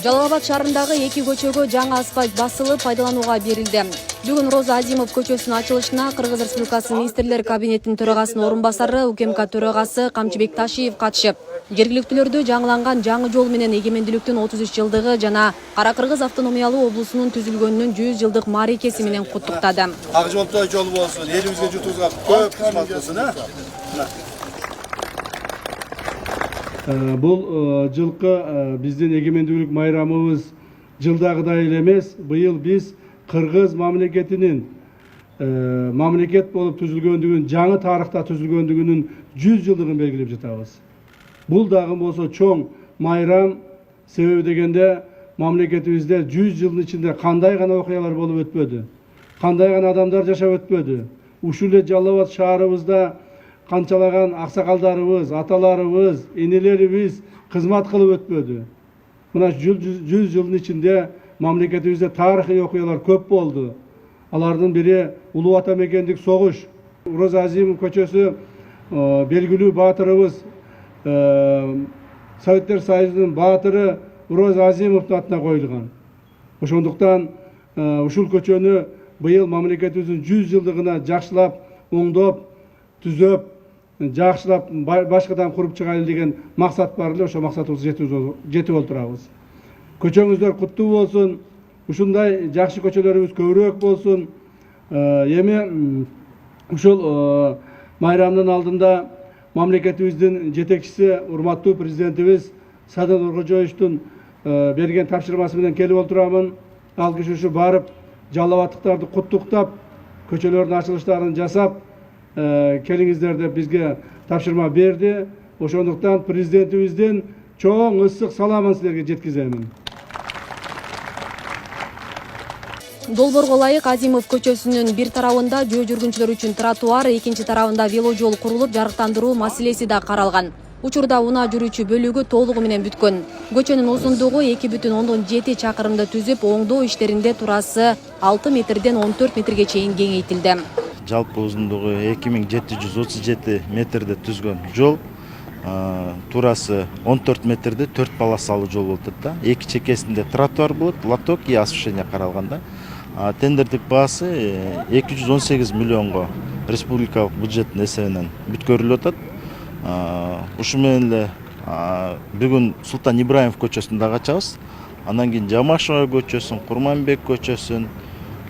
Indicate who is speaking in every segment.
Speaker 1: Жалал Абад шаарындагы 2 көчөгө жаңы асфальт басылып пайдаланууга берилди. Бүгүн Роза Азимов көчөсүнүн ачылышына Кыргыз Республикасы Министрлер кабинетинин төрагасынын орун басары УКМК төрагасы Камчыбек Ташиев катышып, жергиликтүүлөрдү жаңыланган жаңы жол менен эгемендүүлүктүн 33 жылдыгы жана Кара Кыргыз автономиялуу облусунун түзүлгөнүнүн 100 жылдык мааракеси менен куттуктады.
Speaker 2: Ак жолдо жол болсун, элибизге жутубузга көп кызмат кылсын,
Speaker 3: Бұл жылқы біздің егемендүүлүк майрамыбыз жылдағыдай элемес. Быйыл біз Кыргыз мамлекетинин мамлекет болып түзүлгөндүгүн, жаңы тарыхта түзүлгөндүгүнүн 100 жылдыгын белгилеп жатабыз. Бул дагы болсо чоң майрам, себеби дегенде мамлекетибизде 100 жылдын ичинде кандай гана окуялар болуп өтпөдү, кандай гана адамдар жашап өтпөдү. Ушул эле Жалал Абад шаарыбызда канчалаган аксакалдарыбыз, аталарыбыз, энелерибиз кызмат кылып өтпөдү. Мына 100 жылдын ичинде мамлекетибизде тарыхый окуялар көп болду. Алардын бири Улуу Ата мекендик согуш. Роза Азимов көчөсү белгилүү баатырыбыз, Советтер Союзунун баатыры Роза Азимовдун атына коюлган. Ошондуктан ушул көчөнү быйыл мамлекетибиздин 100 жылдыгына жакшылап, оңдоп, түзөп, жакшылап башкадан куруп чыгайлы деген максат бар эле. Ошо максатыбызга жетип отурабыз. Көчөңүздөр куттуу болсун. Ушундай жакшы көчөлөрүбүз көбүрөөк болсун. Эми ушул майрамдын алдында мамлекетибиздин жетекчиси, урматтуу президентибиз Садыр Нуркожоевичтун берген тапшырмасы менен келип отурамын. Ал киши ушу барып, жалал абадтыктарды куттуктап, көчөлөрдүн ачылыштарын жасап, келиңиздер деп бизге тапшырма берди. Ошондуктан президентибиздин чоң ысык саламын силерге жеткиземин.
Speaker 1: Долбоорго ылайык Азимов көчөсүнүн бир тарабында жөө жүргүнчүлөр үчүн тротуар, экинчи тарабында веложол курулуп, жарыктандыруу маселеси да каралган. Учурда унаа жүрүүчү бөлүгү толугу менен бүткөн. Көчөнүн узундугу 2,7 чакырымды түзүп, оңдоо иштеринде турасы 6 метрден 14 метрге чейин кеңейтилди.
Speaker 4: Жалпы узундугу 2737 метрде түзгөн жол, турасы 14 метрде 4 полосалуу жол болот да. Эки чекесинде тротуар болот, лоток и освещение каралганда. Тендердик баасы 218 миллионго республикалык бюджеттин эсебинен бүткөрүлүп атат. Ушу менен эле бүгүн Султан Ибраимов көчөсүн дагы ачабыз. Андан кийин Жамашева көчөсүн, Курманбек көчөсүн,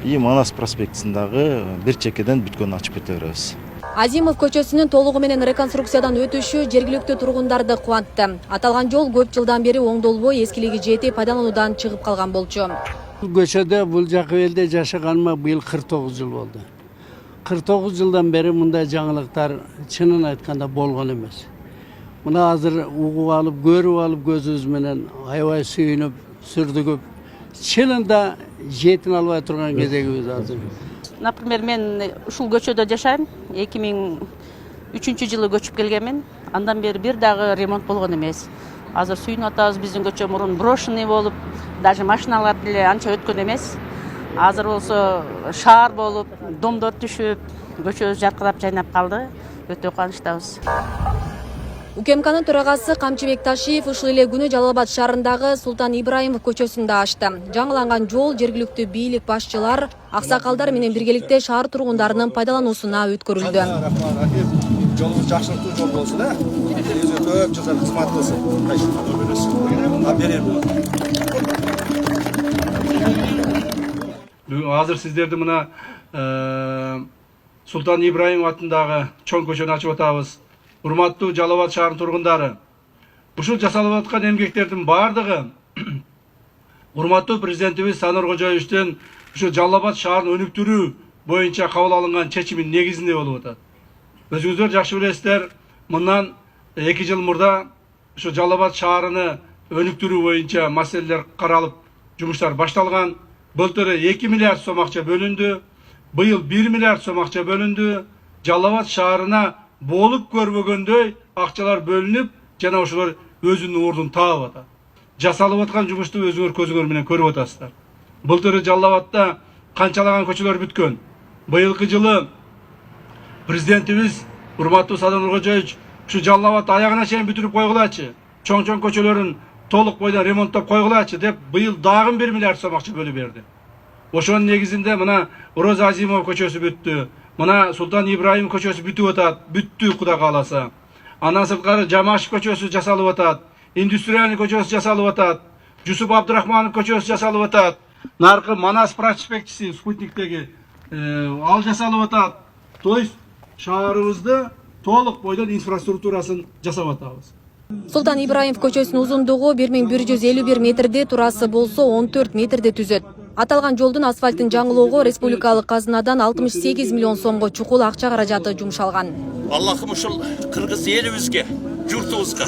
Speaker 4: и Манас проспектисиндагы бир чекеден бүткөнүн ачып кете беребиз.
Speaker 1: Азимов көчөсүнүн толугу менен реконструкциядан өтүшү жергиликтүү тургундарды кубантты. Аталган жол көп жылдан бери оңдолбой, эскилиги жетип, пайдалануудан чыгып калган болчу.
Speaker 5: Көчөдө бул жакы элде жашаганыма быйыл 49 жыл болду. 49 жылдан бери мындай жаңылыктар чынын айтканда болгон эмес. Мына азыр угуп алып, көрүп алып көзүбүз менен аябай сүйүнүп, сүрдүгүп, чынында жетин албай турган кезегибиз азыр.
Speaker 6: Например, мен ушул көчөдө жашайм. 2003 жылы көчүп келгенмин. Андан бери бир дагы ремонт болгон эмес. Азыр сүйүнүп атабыз, биздин көчө мурун брошенный болуп, даже машиналар деле анча өткөн эмес. Азыр болсо шаар болуп, домдор түшүп, көчө жаркырап жайнап калды. Өтө кубанычтабыз.
Speaker 1: УКМКнын төрагасы Камчыбек Ташиев ушул эле күнү Жалал Абад шаарындагы Султан Ибраимов көчөсүндө ачты. Жаңыланган жол жергиликтүү бийлик башчылар, аксакалдар менен биргеликте шаар тургундарынын пайдалануусуна өткөрүлдү.
Speaker 2: Жолубуз жакшылыктуу жол болсун, элибизге көп жылдар кызмат кылсын.
Speaker 3: Азыр сиздерди мына Султан Ибраимов атындагы чоң көчөнү ачып атабыз. Урматтуу Жалал Абад шаарынын тургундары, ушул жасалып аткан эмгектердин бардыгы урматтуу президентибиз Садыр Нуркожоевичтин ушул Жалал Абад шаарын өнүктүрүү боюнча кабыл алынган чечиминин негизинде болуп атат. Өзүңүздөр жакшы билесиздер, мындан 2 жыл мурда ушул Жалал Абад шаарыны өнүктүрүү боюнча маселелер каралып, жумуштар башталган. Былтыр 2 миллиард сом акча бөлүндү, быйыл 1 миллиард сом акча бөлүндү. Жалал Абад шаарына болуп көрбөгөндөй акчалар бөлүнүп, жана ошолор өзүнүн ордун таап атат. Жасалып аткан жумушту өзүңөр көзүңөр менен көрүп атасыздар. Былтыр Жалал Абадта канчалаган көчөлөр бүткөн. Быйылкы жылы президентибиз урматтуу Садыр Нуркожоевич ушу Жалал Абадты аягына чейин бүтүрүп койгулачы. Чоң-чоң көчөлөрүн толук бойдон ремонттоп койгулачы деп быйыл дагы 1 миллиард сом акча бөлүп берди. Ошонун негизинде мына Роза Азимова көчөсү бүттү. Мына Султан Ибраим көчөсү бүтүп атат. Бүттү Кудай кааласа. Андан сырткары Жамашев көчөсү жасалып атат. Индустриальный көчөсү жасалып атат. Жусуп Абдурахманов көчөсү жасалып атат. Наркы Манас проспектиси спутниктеги ал жасалып атат. То есть шаарыбызды толук бойдон инфраструктурасын жасап атабыз.
Speaker 1: Султан Ибраимов көчөсүнүн узундугу 1151 метрде, турасы болсо 14 метрде түзөт. Аталган жолдун асфальтын жаңылоого республикалык казынадан 68 миллион сомго чукул акча каражаты жумшалган.
Speaker 7: Аллахым ушул кыргыз элибизге, журтубузга,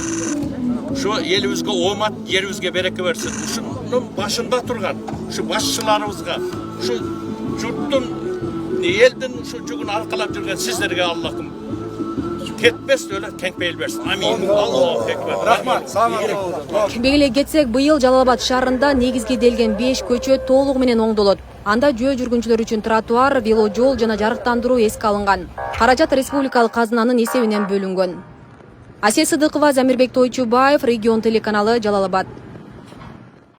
Speaker 7: ушу элибизге омат, жерибизге береке берсин. Ушунун башында турган, ушу башчыларыбызга, ушу журттун, элдин ушу жүгүн аркалап жүргөн сиздерге Аллахым кетпес эле кеңпейил берсин. Амин. Аллаху экбер.
Speaker 2: Рахмат. Саламат.
Speaker 1: Белгилей кетсек, быйыл Жалал Абад шаарында негизги делген 5 көчө толугу менен оңдолот. Анда жөө жүргүнчүлөр үчүн тротуар, веложол жана жарыктандыруу эске алынган. Каражат республикалык казынанын эсебинен бөлүнгөн. Асия Сыдыкова, Замирбек Тойчубаев, Регион телеканалы, Жалал Абад.